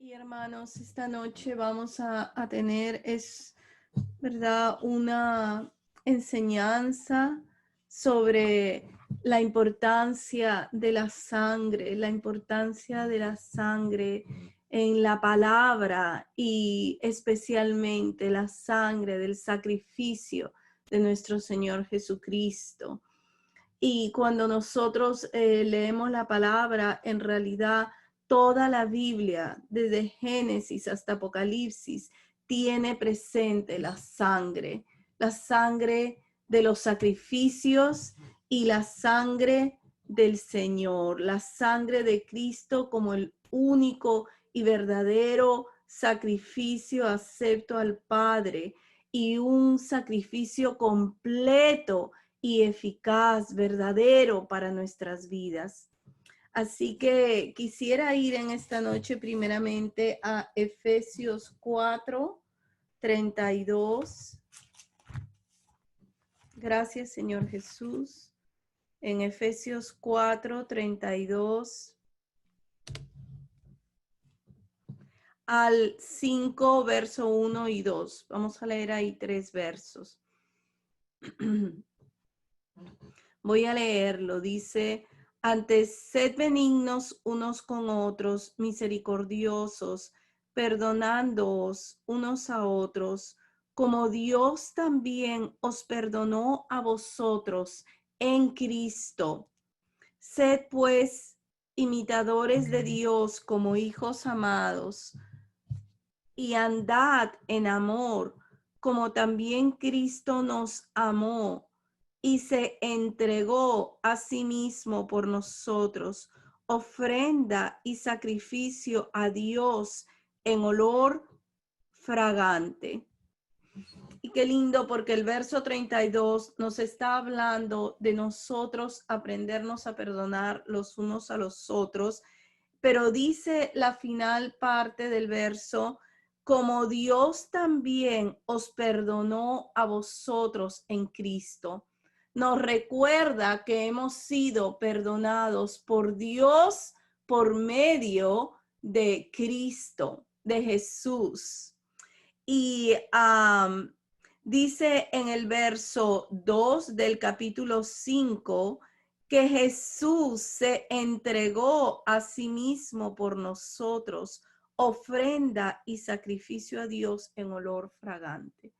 Y hermanos, esta noche vamos a tener, verdad, una enseñanza sobre la importancia de la importancia de la sangre en la palabra y especialmente la sangre del sacrificio de nuestro Señor Jesucristo. Y cuando nosotros leemos la palabra, en realidad toda la Biblia, desde Génesis hasta Apocalipsis, tiene presente la sangre de los sacrificios y la sangre del Señor, la sangre de Cristo como el único y verdadero sacrificio acepto al Padre y un sacrificio completo y eficaz, verdadero para nuestras vidas. Así que quisiera ir en esta noche primeramente a Efesios 4:32. Gracias, Señor Jesús. En Efesios 4:32 al 5, verso 1 y 2. Vamos a leer ahí 3 versos. Voy a leerlo. Dice: antes, sed benignos unos con otros, misericordiosos, perdonándoos unos a otros, como Dios también os perdonó a vosotros en Cristo. Sed pues imitadores de Dios como hijos amados, y andad en amor, como también Cristo nos amó y se entregó a sí mismo por nosotros, ofrenda y sacrificio a Dios en olor fragante. Y qué lindo, porque el verso 32 nos está hablando de nosotros aprendernos a perdonar los unos a los otros, pero dice la final parte del verso: como Dios también os perdonó a vosotros en Cristo. Nos recuerda que hemos sido perdonados por Dios por medio de Cristo, de Jesús. Y dice en el verso 2 del capítulo 5 que Jesús se entregó a sí mismo por nosotros, ofrenda y sacrificio a Dios en olor fragante.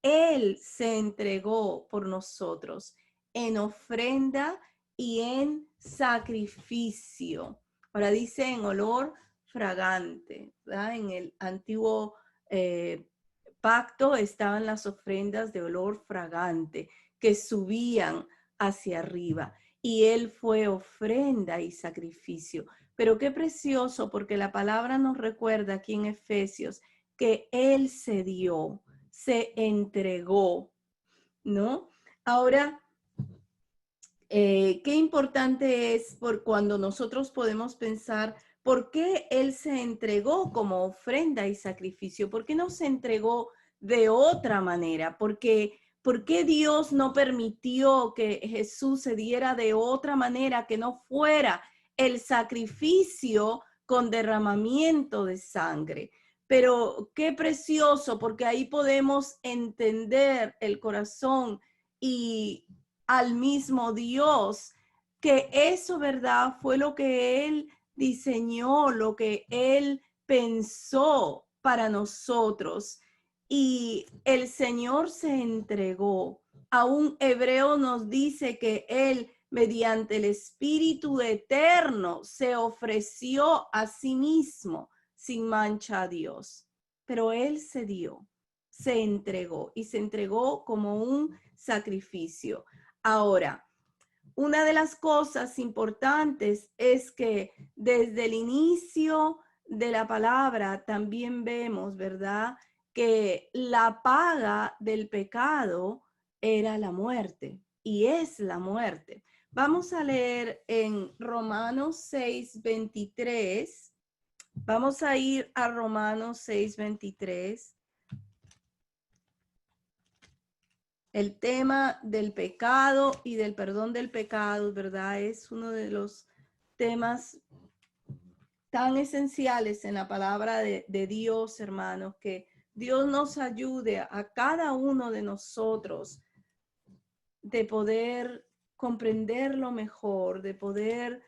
Él se entregó por nosotros en ofrenda y en sacrificio. Ahora dice en olor fragante, ¿verdad? En el antiguo pacto estaban las ofrendas de olor fragante que subían hacia arriba, y él fue ofrenda y sacrificio. Pero qué precioso, porque la palabra nos recuerda aquí en Efesios que él se dio, se entregó, ¿no? Ahora, qué importante es por cuando nosotros podemos pensar por qué él se entregó como ofrenda y sacrificio, por qué no se entregó de otra manera, ¿por qué Dios no permitió que Jesús se diera de otra manera que no fuera el sacrificio con derramamiento de sangre? Pero qué precioso, porque ahí podemos entender el corazón y al mismo Dios, que eso, ¿verdad? Fue lo que Él diseñó, lo que Él pensó para nosotros. Y el Señor se entregó. A un hebreo nos dice que Él, mediante el Espíritu eterno, se ofreció a sí mismo sin mancha a Dios. Pero Él se dio, se entregó y se entregó como un sacrificio. Ahora, una de las cosas importantes es que desde el inicio de la palabra también vemos, ¿verdad?, que la paga del pecado era la muerte y es la muerte. Vamos a leer en Romanos 6:23. Vamos a ir a Romanos 6:23. El tema del pecado y del perdón del pecado, ¿verdad? Es uno de los temas tan esenciales en la palabra de Dios, hermanos, que Dios nos ayude a cada uno de nosotros de poder comprenderlo mejor, de poder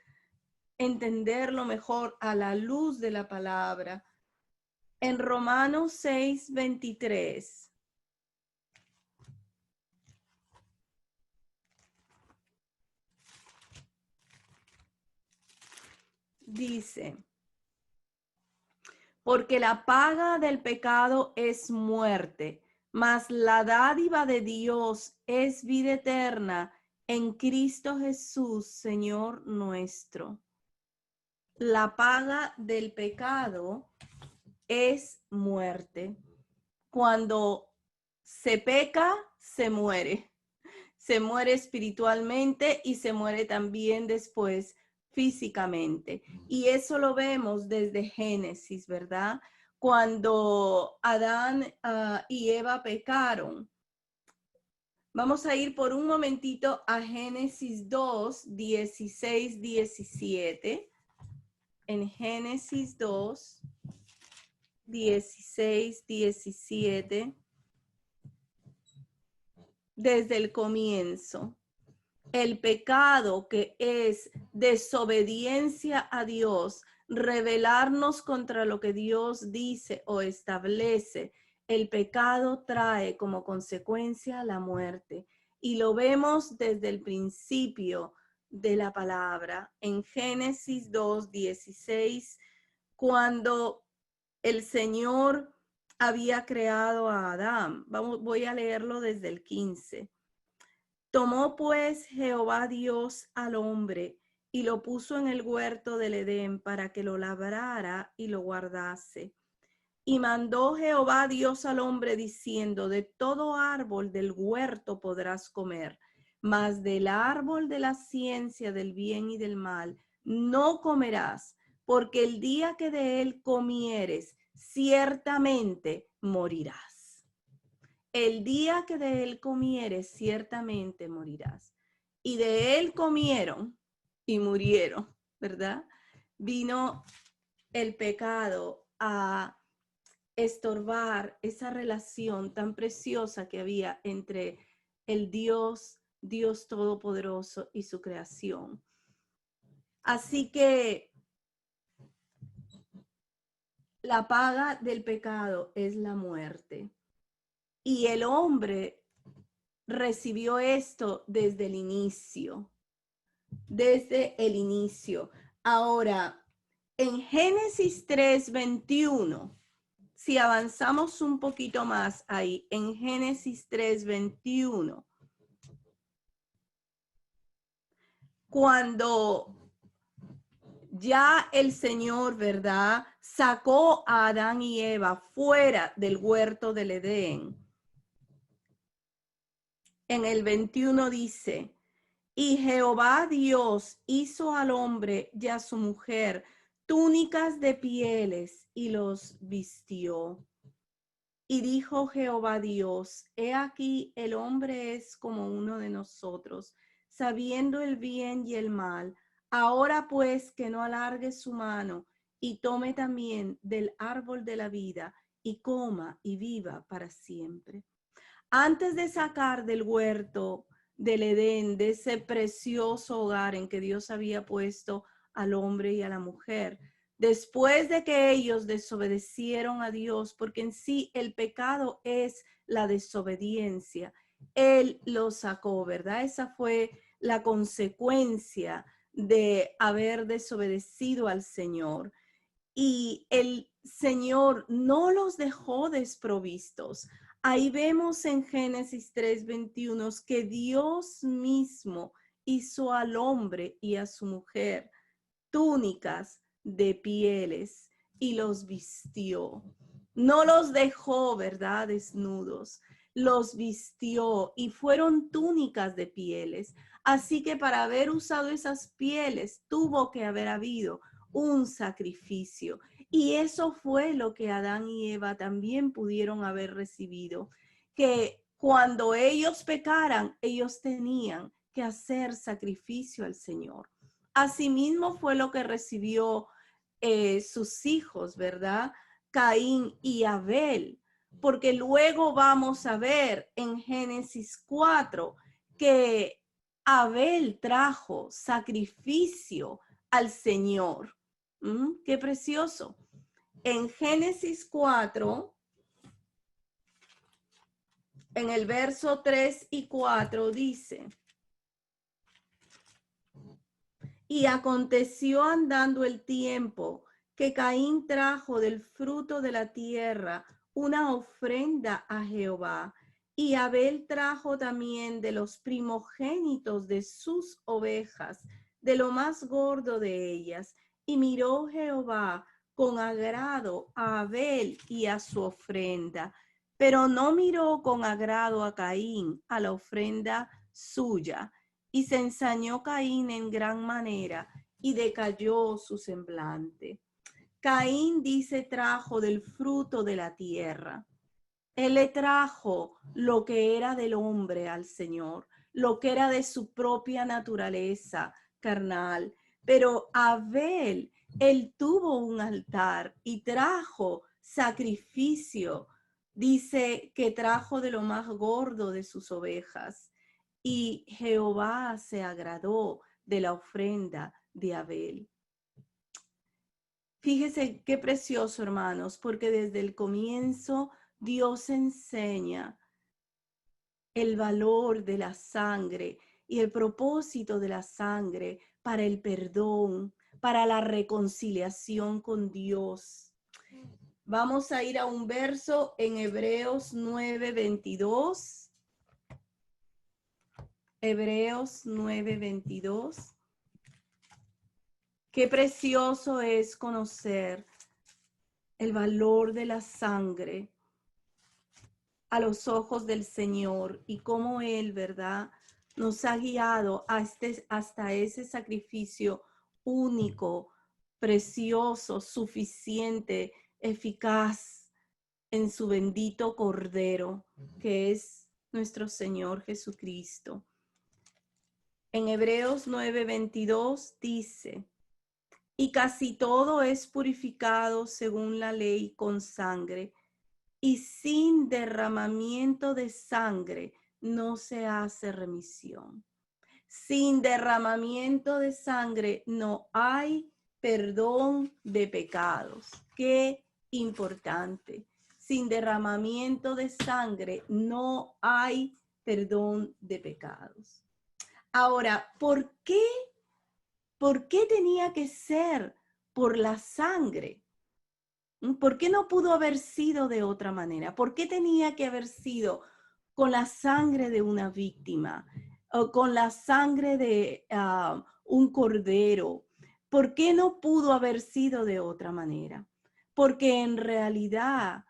entenderlo mejor a la luz de la palabra. En Romanos 6:23 dice: porque la paga del pecado es muerte, mas la dádiva de Dios es vida eterna en Cristo Jesús, Señor nuestro. La paga del pecado es muerte. Cuando se peca, se muere. Se muere espiritualmente y se muere también después físicamente. Y eso lo vemos desde Génesis, ¿verdad? Cuando Adán y Eva pecaron. Vamos a ir por un momentito a Génesis 2, 16, 17. En Génesis 2, 16, 17. Desde el comienzo. El pecado, que es desobediencia a Dios, rebelarnos contra lo que Dios dice o establece, el pecado trae como consecuencia la muerte. Y lo vemos desde el principio de la palabra. En Génesis 2:16, cuando el Señor había creado a Adán. Voy a leerlo desde el 15. Tomó pues Jehová Dios al hombre y lo puso en el huerto del Edén para que lo labrara y lo guardase. Y mandó Jehová Dios al hombre diciendo: de todo árbol del huerto podrás comer, mas del árbol de la ciencia del bien y del mal no comerás, porque el día que de él comieres, ciertamente morirás. El día que de él comieres, ciertamente morirás. Y de él comieron y murieron, ¿verdad? Vino el pecado a estorbar esa relación tan preciosa que había entre el Dios Todopoderoso y su creación. Así que la paga del pecado es la muerte. Y el hombre recibió esto desde el inicio. Desde el inicio. Ahora, en Génesis 3:21, si avanzamos un poquito más ahí, en Génesis 3:21, cuando ya el Señor, ¿verdad?, sacó a Adán y Eva fuera del huerto del Edén. En el 21 dice: y Jehová Dios hizo al hombre y a su mujer túnicas de pieles y los vistió. Y dijo Jehová Dios: he aquí el hombre es como uno de nosotros, sabiendo el bien y el mal. Ahora pues que no alargue su mano y tome también del árbol de la vida y coma y viva para siempre. Antes de sacar del huerto del Edén, de ese precioso hogar en que Dios había puesto al hombre y a la mujer, después de que ellos desobedecieron a Dios, porque en sí el pecado es la desobediencia, Él los sacó, ¿verdad? Esa fue la consecuencia de haber desobedecido al Señor. Y el Señor no los dejó desprovistos. Ahí vemos en Génesis 3:21 que Dios mismo hizo al hombre y a su mujer túnicas de pieles y los vistió. No los dejó, ¿verdad?, desnudos. Los vistió y fueron túnicas de pieles. Así que para haber usado esas pieles tuvo que haber habido un sacrificio. Y eso fue lo que Adán y Eva también pudieron haber recibido, que cuando ellos pecaran, ellos tenían que hacer sacrificio al Señor. Asimismo fue lo que recibió sus hijos, ¿verdad? Caín y Abel, porque luego vamos a ver en Génesis 4 que Abel trajo sacrificio al Señor. Qué precioso. En Génesis 4, en el verso 3 y 4 dice: y aconteció andando el tiempo que Caín trajo del fruto de la tierra una ofrenda a Jehová, y Abel trajo también de los primogénitos de sus ovejas, de lo más gordo de ellas. Y miró Jehová con agrado a Abel y a su ofrenda, pero no miró con agrado a Caín, a la ofrenda suya. Y se ensañó Caín en gran manera y decayó su semblante. Caín, dice, trajo del fruto de la tierra. Él le trajo lo que era del hombre al Señor, lo que era de su propia naturaleza carnal. Pero Abel, él tuvo un altar y trajo sacrificio. Dice que trajo de lo más gordo de sus ovejas. Y Jehová se agradó de la ofrenda de Abel. Fíjese qué precioso, hermanos, porque desde el comienzo Dios enseña el valor de la sangre y el propósito de la sangre para el perdón, para la reconciliación con Dios. Vamos a ir a un verso en Hebreos 9:22. Hebreos 9:22. Qué precioso es conocer el valor de la sangre a los ojos del Señor y cómo Él, ¿verdad?, nos ha guiado hasta ese sacrificio único, precioso, suficiente, eficaz en su bendito Cordero, que es nuestro Señor Jesucristo. En Hebreos 9:22 dice: y casi todo es purificado según la ley con sangre, y sin derramamiento de sangre no se hace remisión. Sin derramamiento de sangre no hay perdón de pecados. Qué importante. Sin derramamiento de sangre no hay perdón de pecados. Ahora, ¿por qué tenía que ser por la sangre? ¿Por qué no pudo haber sido de otra manera? ¿Por qué tenía que haber sido con la sangre de una víctima o con la sangre de un cordero? ¿Por qué no pudo haber sido de otra manera? Porque en realidad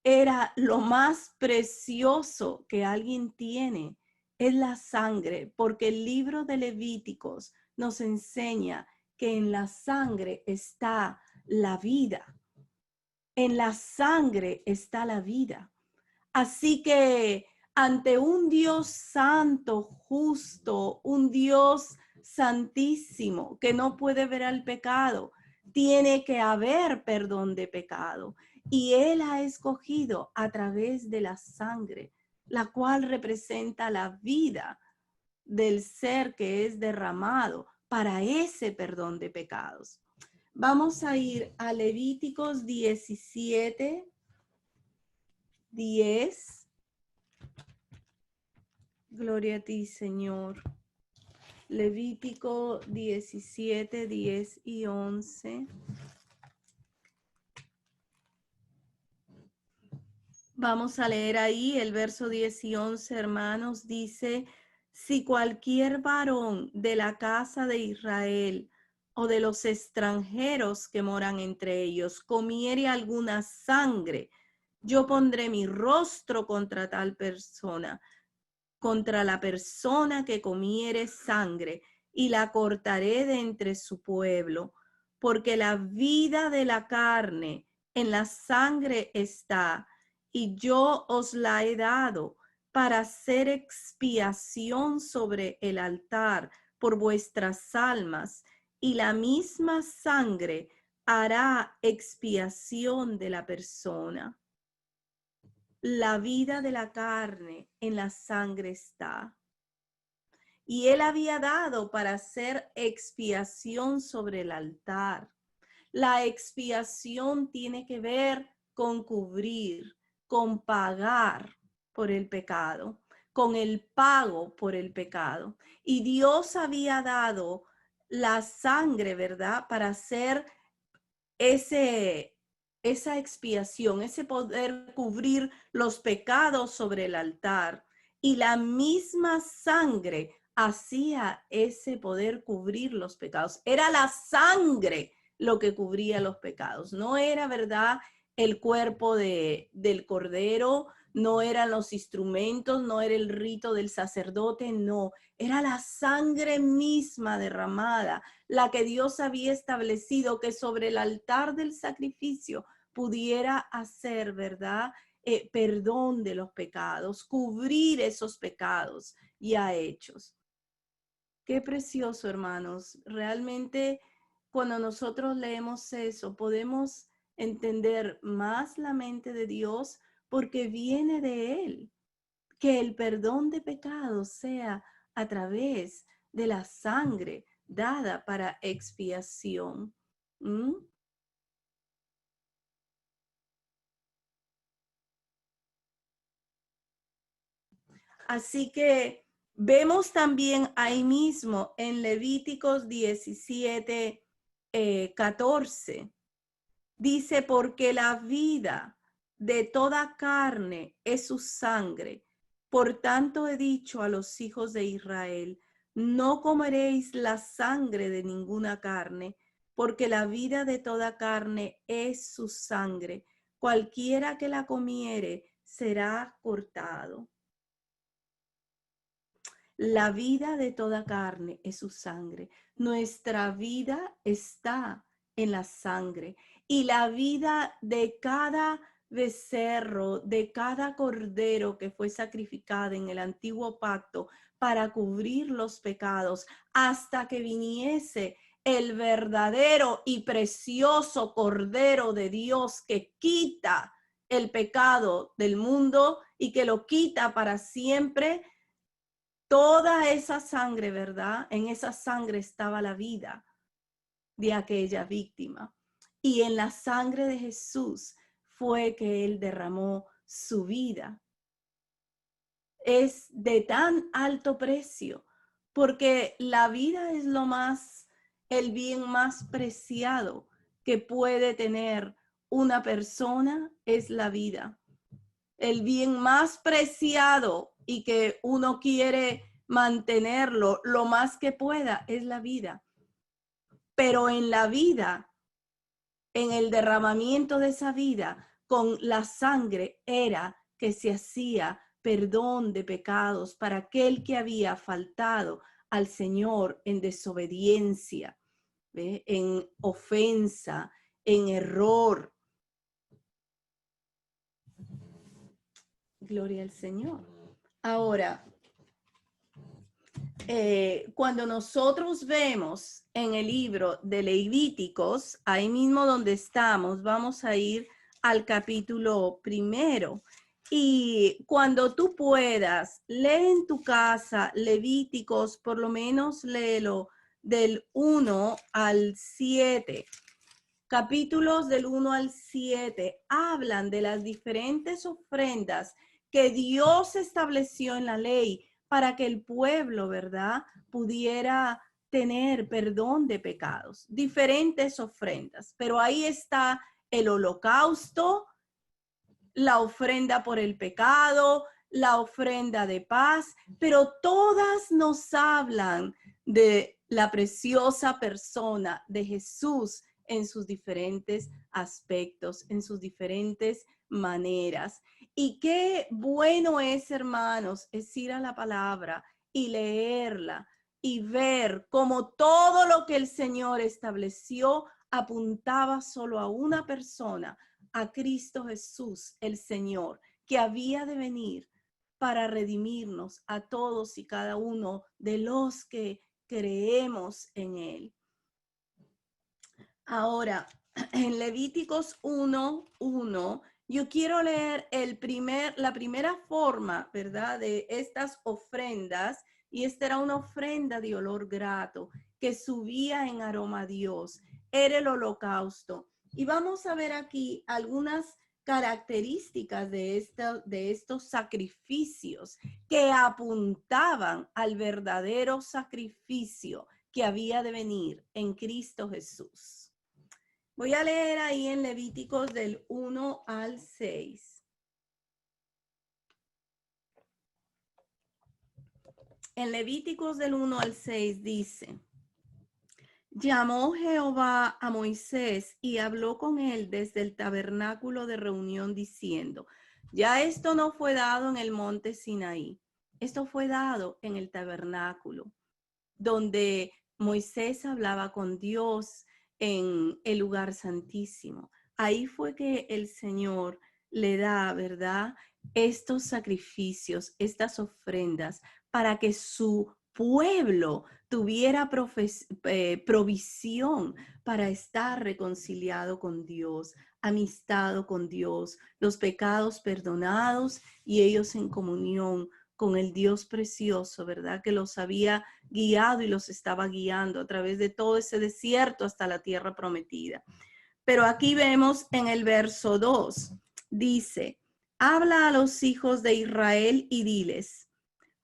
era lo más precioso que alguien tiene, es la sangre, porque el libro de Levíticos nos enseña que en la sangre está la vida. En la sangre está la vida. Así que ante un Dios santo, justo, un Dios santísimo que no puede ver al pecado, tiene que haber perdón de pecado. Y Él ha escogido a través de la sangre, la cual representa la vida del ser que es derramado para ese perdón de pecados. Vamos a ir a Levíticos 17, 10. Gloria a ti, Señor. Levítico 17, 10 y 11. Vamos a leer ahí el verso 10 y 11, hermanos. Dice: si cualquier varón de la casa de Israel o de los extranjeros que moran entre ellos comiere alguna sangre, yo pondré mi rostro contra tal persona, contra la persona que comiere sangre, y la cortaré de entre su pueblo, porque la vida de la carne en la sangre está, y yo os la he dado para hacer expiación sobre el altar por vuestras almas, y la misma sangre hará expiación de la persona. La vida de la carne en la sangre está. Y él había dado para hacer expiación sobre el altar. La expiación tiene que ver con cubrir, con pagar por el pecado, con el pago por el pecado. Y Dios había dado la sangre, ¿verdad? Para hacer esa expiación, ese poder cubrir los pecados sobre el altar. Y la misma sangre hacía ese poder cubrir los pecados. Era la sangre lo que cubría los pecados. No era, ¿verdad?, el cuerpo del cordero, no eran los instrumentos, no era el rito del sacerdote, no. Era la sangre misma derramada, la que Dios había establecido que sobre el altar del sacrificio pudiera hacer, ¿verdad?, perdón de los pecados, cubrir esos pecados ya hechos. Qué precioso, hermanos. Realmente, cuando nosotros leemos eso, podemos entender más la mente de Dios porque viene de Él. Que el perdón de pecados sea a través de la sangre dada para expiación. ¿Mm? Así que vemos también ahí mismo en Levíticos 17, 14, dice, porque la vida de toda carne es su sangre. Por tanto he dicho a los hijos de Israel, no comeréis la sangre de ninguna carne, porque la vida de toda carne es su sangre. Cualquiera que la comiere será cortado. La vida de toda carne es su sangre. Nuestra vida está en la sangre. Y la vida de cada becerro, de cada cordero que fue sacrificado en el antiguo pacto para cubrir los pecados, hasta que viniese el verdadero y precioso Cordero de Dios que quita el pecado del mundo y que lo quita para siempre. Toda esa sangre, ¿verdad? En esa sangre estaba la vida de aquella víctima. Y en la sangre de Jesús fue que Él derramó su vida. Es de tan alto precio, porque la vida es el bien más preciado que puede tener una persona, es la vida. El bien más preciado y que uno quiere mantenerlo lo más que pueda es la vida. Pero en la vida, en el derramamiento de esa vida, con la sangre era que se hacía perdón de pecados para aquel que había faltado al Señor en desobediencia, ¿ve?, en ofensa, en error. Gloria al Señor. Ahora, cuando nosotros vemos en el libro de Levíticos, ahí mismo donde estamos, vamos a ir al capítulo 1. Y cuando tú puedas, lee en tu casa Levíticos, por lo menos léelo del 1 al 7. Capítulos del 1 al 7 hablan de las diferentes ofrendas que Dios estableció en la ley para que el pueblo, ¿verdad?, pudiera tener perdón de pecados. Diferentes ofrendas, pero ahí está el holocausto, la ofrenda por el pecado, la ofrenda de paz, pero todas nos hablan de la preciosa persona de Jesús en sus diferentes aspectos, en sus diferentes maneras. Y qué bueno es, hermanos, es ir a la palabra y leerla y ver cómo todo lo que el Señor estableció apuntaba solo a una persona, a Cristo Jesús, el Señor, que había de venir para redimirnos a todos y cada uno de los que creemos en Él. Ahora, en Levíticos 1:1, yo quiero leer la primera forma, ¿verdad? De estas ofrendas, y esta era una ofrenda de olor grato que subía en aroma a Dios. Era el holocausto. Y vamos a ver aquí algunas características de estos sacrificios que apuntaban al verdadero sacrificio que había de venir en Cristo Jesús. Voy a leer ahí en Levíticos del 1 al 6. En Levíticos del 1 al 6 dice: llamó Jehová a Moisés y habló con él desde el tabernáculo de reunión diciendo: ya esto no fue dado en el monte Sinaí, esto fue dado en el tabernáculo, donde Moisés hablaba con Dios en el lugar santísimo. Ahí fue que el Señor le da, ¿verdad?, estos sacrificios, estas ofrendas, para que su pueblo tuviera provisión para estar reconciliado con Dios, amistado con Dios, los pecados perdonados y ellos en comunión con el Dios precioso, ¿verdad?, que los había guiado y los estaba guiando a través de todo ese desierto hasta la tierra prometida. Pero aquí vemos en el verso 2, dice: habla a los hijos de Israel y diles: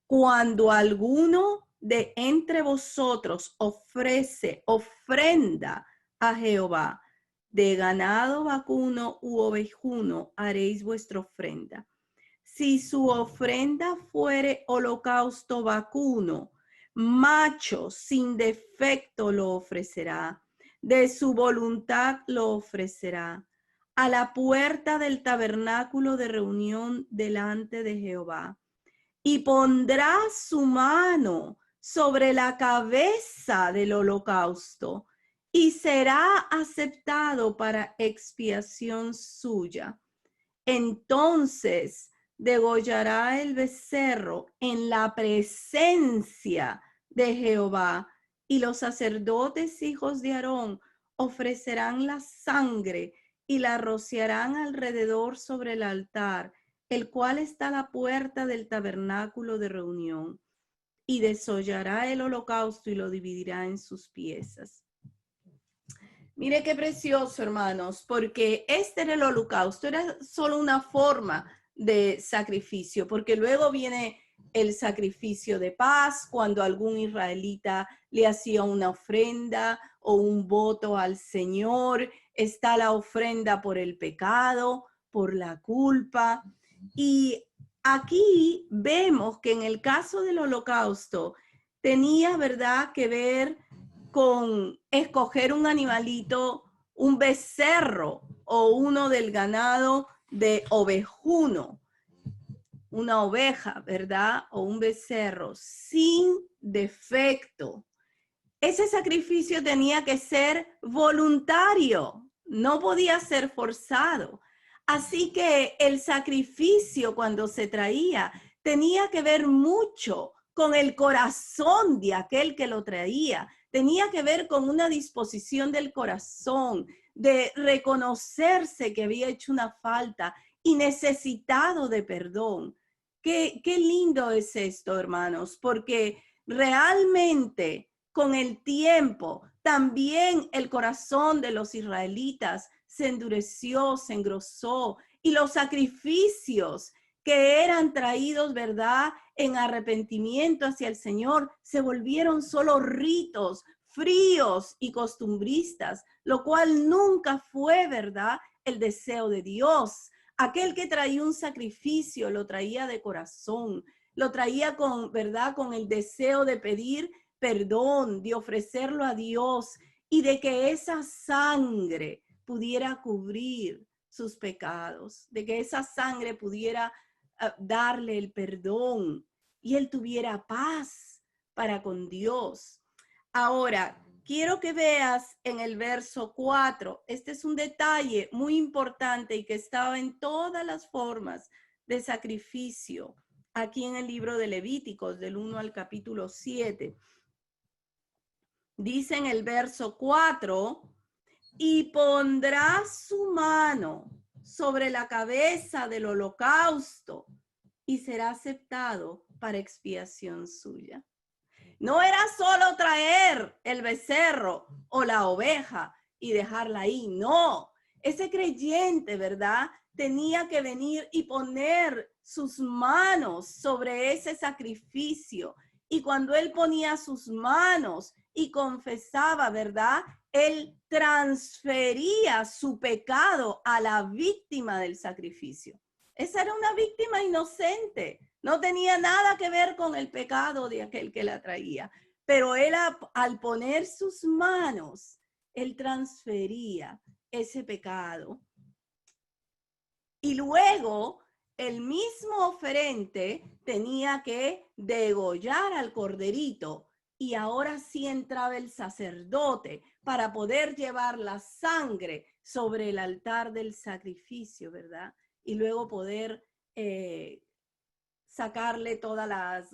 cuando alguno de entre vosotros ofrece ofrenda a Jehová, de ganado vacuno u ovejuno haréis vuestra ofrenda. Si su ofrenda fuere holocausto vacuno, macho sin defecto lo ofrecerá, de su voluntad lo ofrecerá, a la puerta del tabernáculo de reunión delante de Jehová, y pondrá su mano sobre la cabeza del holocausto, y será aceptado para expiación suya. Entonces degollará el becerro en la presencia de Jehová, y los sacerdotes hijos de Aarón ofrecerán la sangre y la rociarán alrededor sobre el altar, el cual está a la puerta del tabernáculo de reunión, y desollará el holocausto y lo dividirá en sus piezas. Mire qué precioso, hermanos, porque este era el holocausto, era solo una forma de sacrificio, porque luego viene el sacrificio de paz, cuando algún israelita le hacía una ofrenda o un voto al Señor. Está la ofrenda por el pecado, por la culpa. Y aquí vemos que en el caso del holocausto tenía, ¿verdad?, que ver con escoger un animalito, un becerro o uno del ganado de ovejuno, una oveja, ¿verdad?, o un becerro sin defecto. Ese sacrificio tenía que ser voluntario, no podía ser forzado. Así que el sacrificio, cuando se traía, tenía que ver mucho con el corazón de aquel que lo traía. Tenía que ver con una disposición del corazón, de reconocerse que había hecho una falta y necesitado de perdón. Qué lindo es esto, hermanos, porque realmente con el tiempo también el corazón de los israelitas se endureció, se engrosó, y los sacrificios que eran traídos, ¿verdad?, en arrepentimiento hacia el Señor, se volvieron solo ritos fríos y costumbristas, lo cual nunca fue, ¿verdad?, el deseo de Dios. Aquel que traía un sacrificio lo traía de corazón, lo traía con, ¿verdad?, con el deseo de pedir perdón, de ofrecerlo a Dios y de que esa sangre pudiera cubrir sus pecados, de que esa sangre pudiera darle el perdón y él tuviera paz para con Dios. Ahora, quiero que veas en el verso 4, este es un detalle muy importante y que estaba en todas las formas de sacrificio aquí en el libro de Levíticos, del 1 al capítulo 7. Dice en el verso 4, y pondrá su mano sobre la cabeza del holocausto y será aceptado para expiación suya. No era solo traer el becerro o la oveja y dejarla ahí, no. Ese creyente, ¿verdad? Tenía que venir y poner sus manos sobre ese sacrificio. Y cuando él ponía sus manos y confesaba, ¿verdad? Él transfería su pecado a la víctima del sacrificio. Esa era una víctima inocente. No tenía nada que ver con el pecado de aquel que la traía. Pero él al poner sus manos, él transfería ese pecado. Y luego el mismo oferente tenía que degollar al corderito. Y ahora sí entraba el sacerdote para poder llevar la sangre sobre el altar del sacrificio, ¿verdad? Y luego poder sacarle todas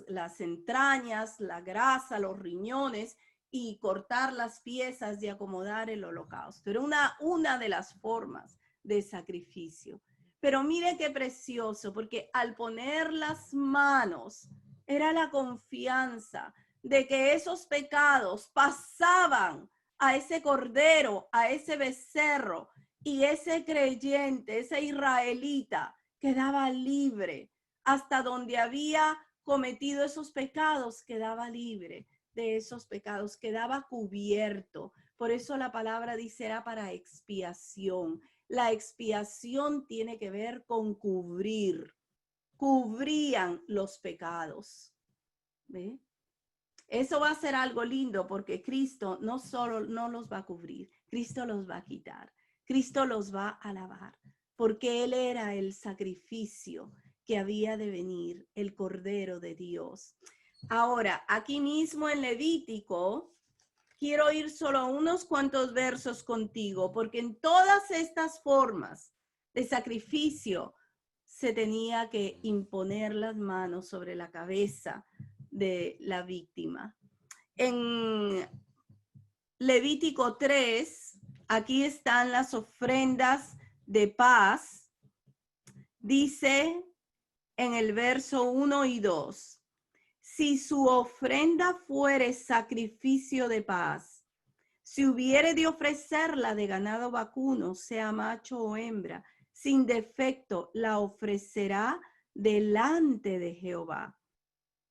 las entrañas, la grasa, los riñones y cortar las piezas y acomodar el holocausto. Era una de las formas de sacrificio. Pero mire qué precioso, porque al poner las manos era la confianza de que esos pecados pasaban a ese cordero, a ese becerro, y ese creyente, ese israelita, quedaba libre. Hasta donde había cometido esos pecados, quedaba libre de esos pecados, quedaba cubierto. Por eso la palabra dice era para expiación. La expiación tiene que ver con cubrir. Cubrían los pecados. ¿Ve? Eso va a ser algo lindo porque Cristo no solo no los va a cubrir, Cristo los va a quitar. Cristo los va a lavar porque Él era el sacrificio que había de venir, el Cordero de Dios. Ahora, aquí mismo en Levítico, quiero ir solo a unos cuantos versos contigo, porque en todas estas formas de sacrificio se tenía que imponer las manos sobre la cabeza de la víctima. En Levítico 3, aquí están las ofrendas de paz. Dice en el verso 1 y 2, si su ofrenda fuere sacrificio de paz, si hubiere de ofrecerla de ganado vacuno, sea macho o hembra, sin defecto, la ofrecerá delante de Jehová.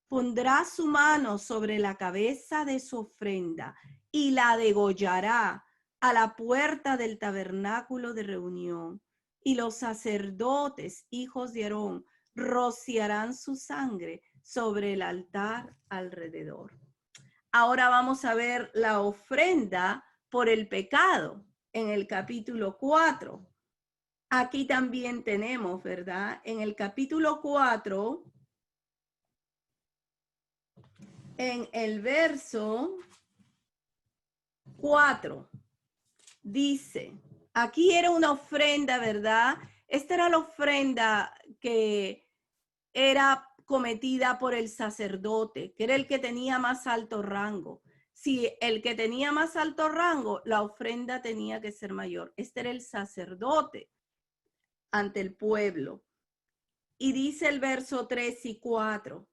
Pondrá su mano sobre la cabeza de su ofrenda y la degollará a la puerta del tabernáculo de reunión. Y los sacerdotes, hijos de Aarón, rociarán su sangre sobre el altar alrededor. Ahora vamos a ver la ofrenda por el pecado en el capítulo 4. Aquí también tenemos, ¿verdad? En el capítulo 4, en el verso 4, dice, aquí era una ofrenda, ¿verdad? Esta era la ofrenda que era cometida por el sacerdote, que era el que tenía más alto rango. Si el que tenía más alto rango, la ofrenda tenía que ser mayor. Este era el sacerdote ante el pueblo. Y dice el verso 3 y 4,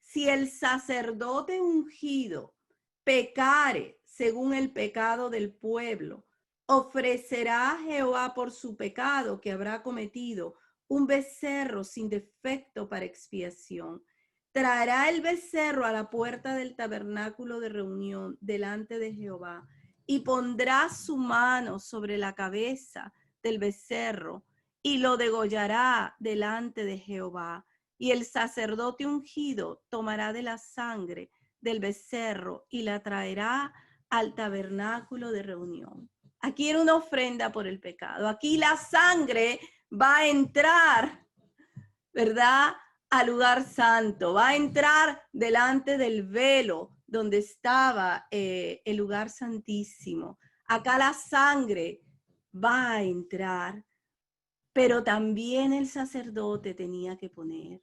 si el sacerdote ungido pecare según el pecado del pueblo, ofrecerá a Jehová por su pecado que habrá cometido un becerro sin defecto para expiación. Traerá el becerro a la puerta del tabernáculo de reunión delante de Jehová y pondrá su mano sobre la cabeza del becerro y lo degollará delante de Jehová. Y el sacerdote ungido tomará de la sangre del becerro y la traerá al tabernáculo de reunión. Aquí era una ofrenda por el pecado. Aquí la sangre va a entrar, ¿verdad? Al lugar santo. Va a entrar delante del velo donde estaba el lugar santísimo. Acá la sangre va a entrar. Pero también el sacerdote tenía que poner,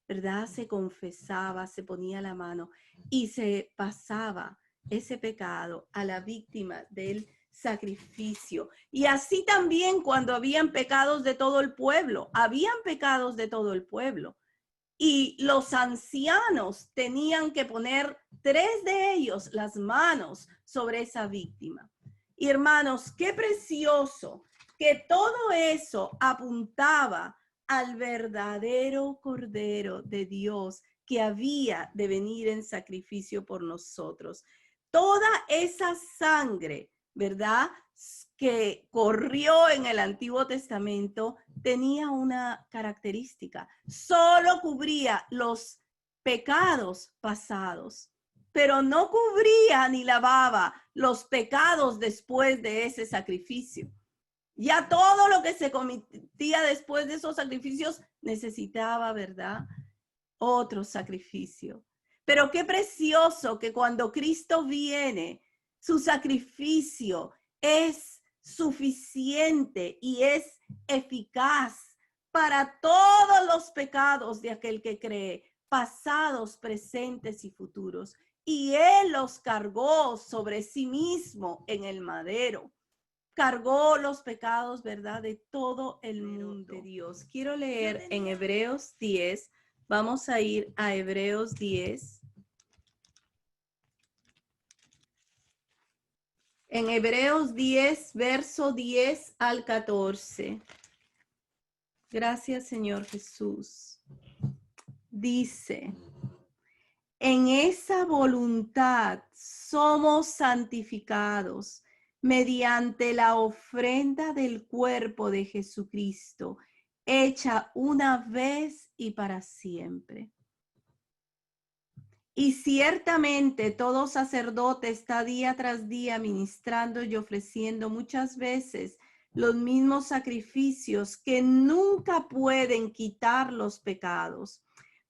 ¿verdad? Se confesaba, se ponía la mano y se pasaba ese pecado a la víctima del sacrificio. Y así también cuando habían pecados de todo el pueblo, y los ancianos tenían que poner 3 de ellos las manos sobre esa víctima. Y hermanos, qué precioso que todo eso apuntaba al verdadero Cordero de Dios que había de venir en sacrificio por nosotros. Toda esa sangre, ¿verdad?, que corrió en el Antiguo Testamento tenía una característica: solo cubría los pecados pasados, pero no cubría ni lavaba los pecados después de ese sacrificio. Ya todo lo que se cometía después de esos sacrificios necesitaba, ¿verdad?, otro sacrificio. Pero qué precioso que cuando Cristo viene, su sacrificio es suficiente y es eficaz para todos los pecados de aquel que cree, pasados, presentes y futuros. Y Él los cargó sobre sí mismo en el madero. Cargó los pecados, ¿verdad?, de todo el mundo de Dios. Quiero leer en Hebreos 10. Vamos a ir a Hebreos 10. En Hebreos 10, verso 10 al 14. Gracias, Señor Jesús. Dice: en esa voluntad somos santificados mediante la ofrenda del cuerpo de Jesucristo, hecha una vez y para siempre. Y ciertamente todo sacerdote está día tras día ministrando y ofreciendo muchas veces los mismos sacrificios que nunca pueden quitar los pecados.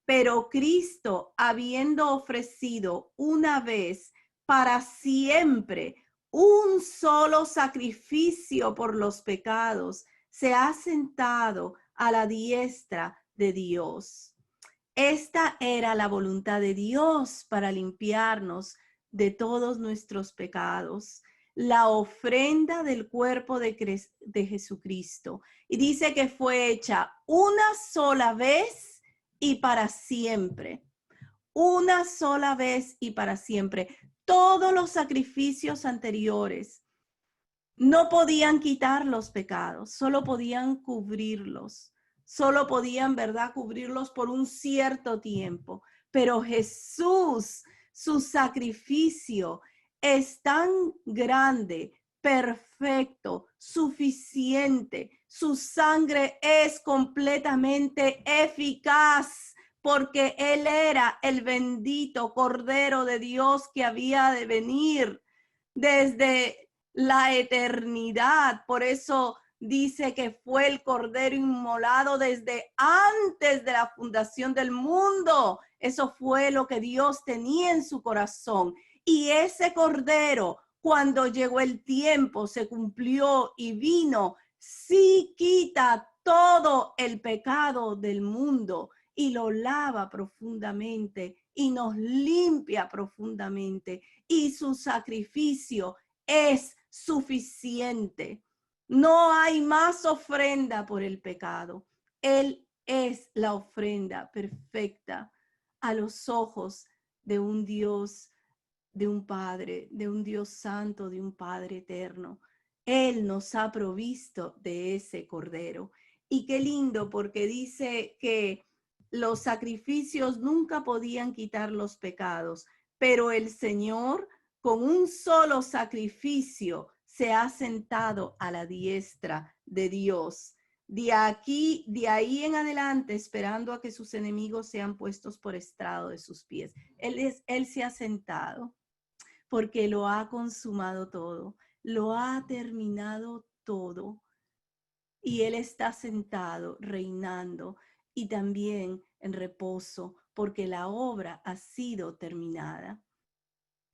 Pero Cristo, habiendo ofrecido una vez para siempre un solo sacrificio por los pecados, se ha sentado a la diestra de Dios. Esta era la voluntad de Dios para limpiarnos de todos nuestros pecados, la ofrenda del cuerpo de Jesucristo. Y dice que fue hecha una sola vez y para siempre. Una sola vez y para siempre. Todos los sacrificios anteriores no podían quitar los pecados, solo podían cubrirlos. Solo podían, ¿verdad?, cubrirlos por un cierto tiempo. Pero Jesús, su sacrificio es tan grande, perfecto, suficiente. Su sangre es completamente eficaz porque Él era el bendito Cordero de Dios que había de venir desde la eternidad. Por eso dice que fue el Cordero inmolado desde antes de la fundación del mundo. Eso fue lo que Dios tenía en su corazón. Y ese Cordero, cuando llegó el tiempo, se cumplió y vino, sí quita todo el pecado del mundo y lo lava profundamente y nos limpia profundamente. Y su sacrificio es suficiente. No hay más ofrenda por el pecado. Él es la ofrenda perfecta a los ojos de un Dios, de un Padre, de un Dios santo, de un Padre eterno. Él nos ha provisto de ese Cordero. Y qué lindo, porque dice que los sacrificios nunca podían quitar los pecados, pero el Señor, con un solo sacrificio, se ha sentado a la diestra de Dios. De ahí en adelante, esperando a que sus enemigos sean puestos por estrado de sus pies. Él se ha sentado porque lo ha consumado todo, lo ha terminado todo. Y Él está sentado, reinando y también en reposo, porque la obra ha sido terminada.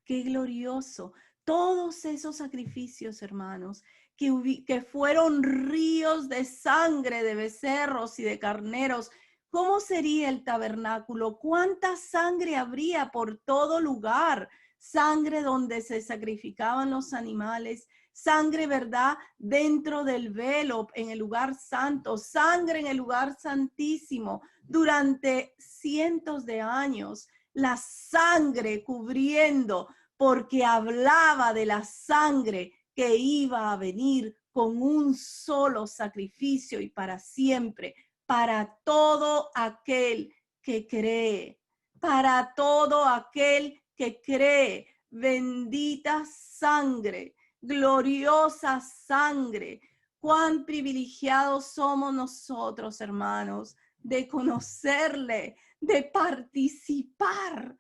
Qué glorioso. Todos esos sacrificios, hermanos, que fueron ríos de sangre de becerros y de carneros. ¿Cómo sería el tabernáculo? ¿Cuánta sangre habría por todo lugar? Sangre donde se sacrificaban los animales, sangre, ¿verdad? Dentro del velo, en el lugar santo, sangre en el lugar santísimo, durante cientos de años, la sangre cubriendo, porque hablaba de la sangre que iba a venir con un solo sacrificio y para siempre, para todo aquel que cree, para todo aquel que cree. Bendita sangre, gloriosa sangre. Cuán privilegiados somos nosotros, hermanos, de conocerle, de participar.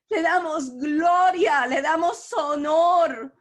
Le damos gloria, le damos honor,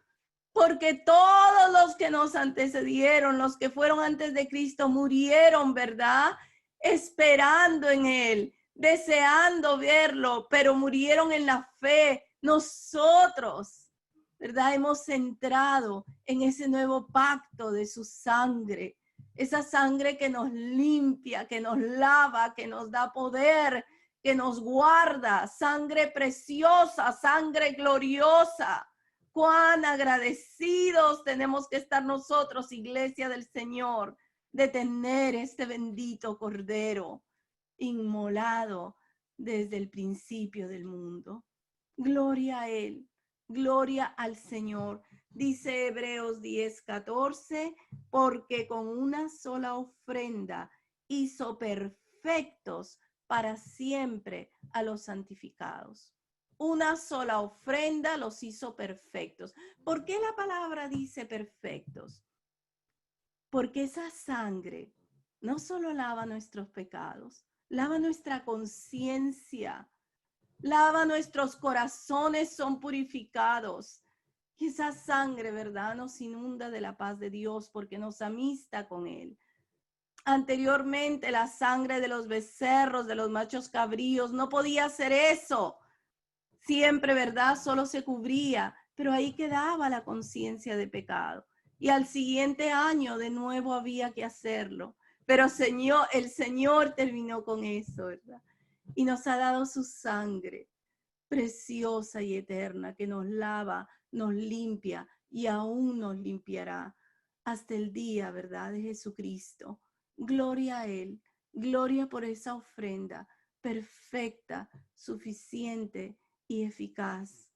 porque todos los que nos antecedieron, los que fueron antes de Cristo, murieron, ¿verdad? Esperando en Él, deseando verlo, pero murieron en la fe. Nosotros, ¿verdad? Hemos entrado en ese nuevo pacto de su sangre, esa sangre que nos limpia, que nos lava, que nos da poder, que nos guarda, sangre preciosa, sangre gloriosa. Cuán agradecidos tenemos que estar nosotros, Iglesia del Señor, de tener este bendito Cordero inmolado desde el principio del mundo. Gloria a Él, gloria al Señor. Dice Hebreos 10:14, porque con una sola ofrenda hizo perfectos para siempre a los santificados. Una sola ofrenda los hizo perfectos. ¿Por qué la palabra dice perfectos? Porque esa sangre no solo lava nuestros pecados, lava nuestra conciencia, lava nuestros corazones, son purificados. Y esa sangre, ¿verdad? Nos inunda de la paz de Dios porque nos amista con Él. Anteriormente, la sangre de los becerros, de los machos cabríos, no podía hacer eso. Siempre, ¿verdad? Solo se cubría, pero ahí quedaba la conciencia de pecado. Y al siguiente año de nuevo había que hacerlo. Pero el Señor terminó con eso, ¿verdad? Y nos ha dado su sangre preciosa y eterna que nos lava, nos limpia y aún nos limpiará hasta el día, ¿verdad? De Jesucristo. Gloria a Él, gloria por esa ofrenda perfecta, suficiente y eficaz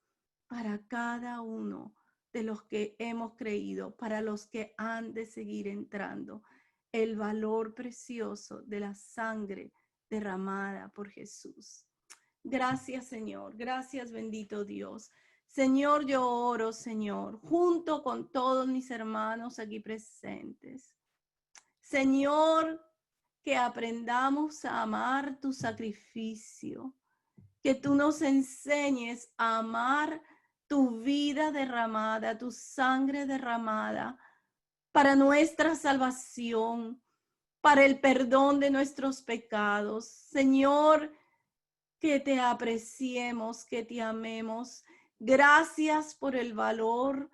para cada uno de los que hemos creído, para los que han de seguir entrando. El valor precioso de la sangre derramada por Jesús. Gracias, Señor. Gracias, bendito Dios. Señor, yo oro, Señor, junto con todos mis hermanos aquí presentes. Señor, que aprendamos a amar tu sacrificio, que tú nos enseñes a amar tu vida derramada, tu sangre derramada para nuestra salvación, para el perdón de nuestros pecados. Señor, que te apreciemos, que te amemos. Gracias por el valor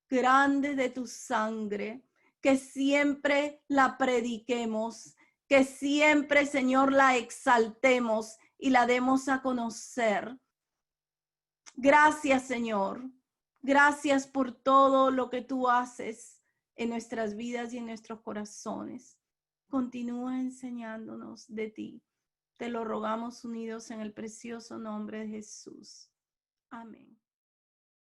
grande de tu sangre, que siempre la prediquemos, que siempre, Señor, la exaltemos y la demos a conocer. Gracias, Señor. Gracias por todo lo que tú haces en nuestras vidas y en nuestros corazones. Continúa enseñándonos de ti. Te lo rogamos unidos en el precioso nombre de Jesús. Amén.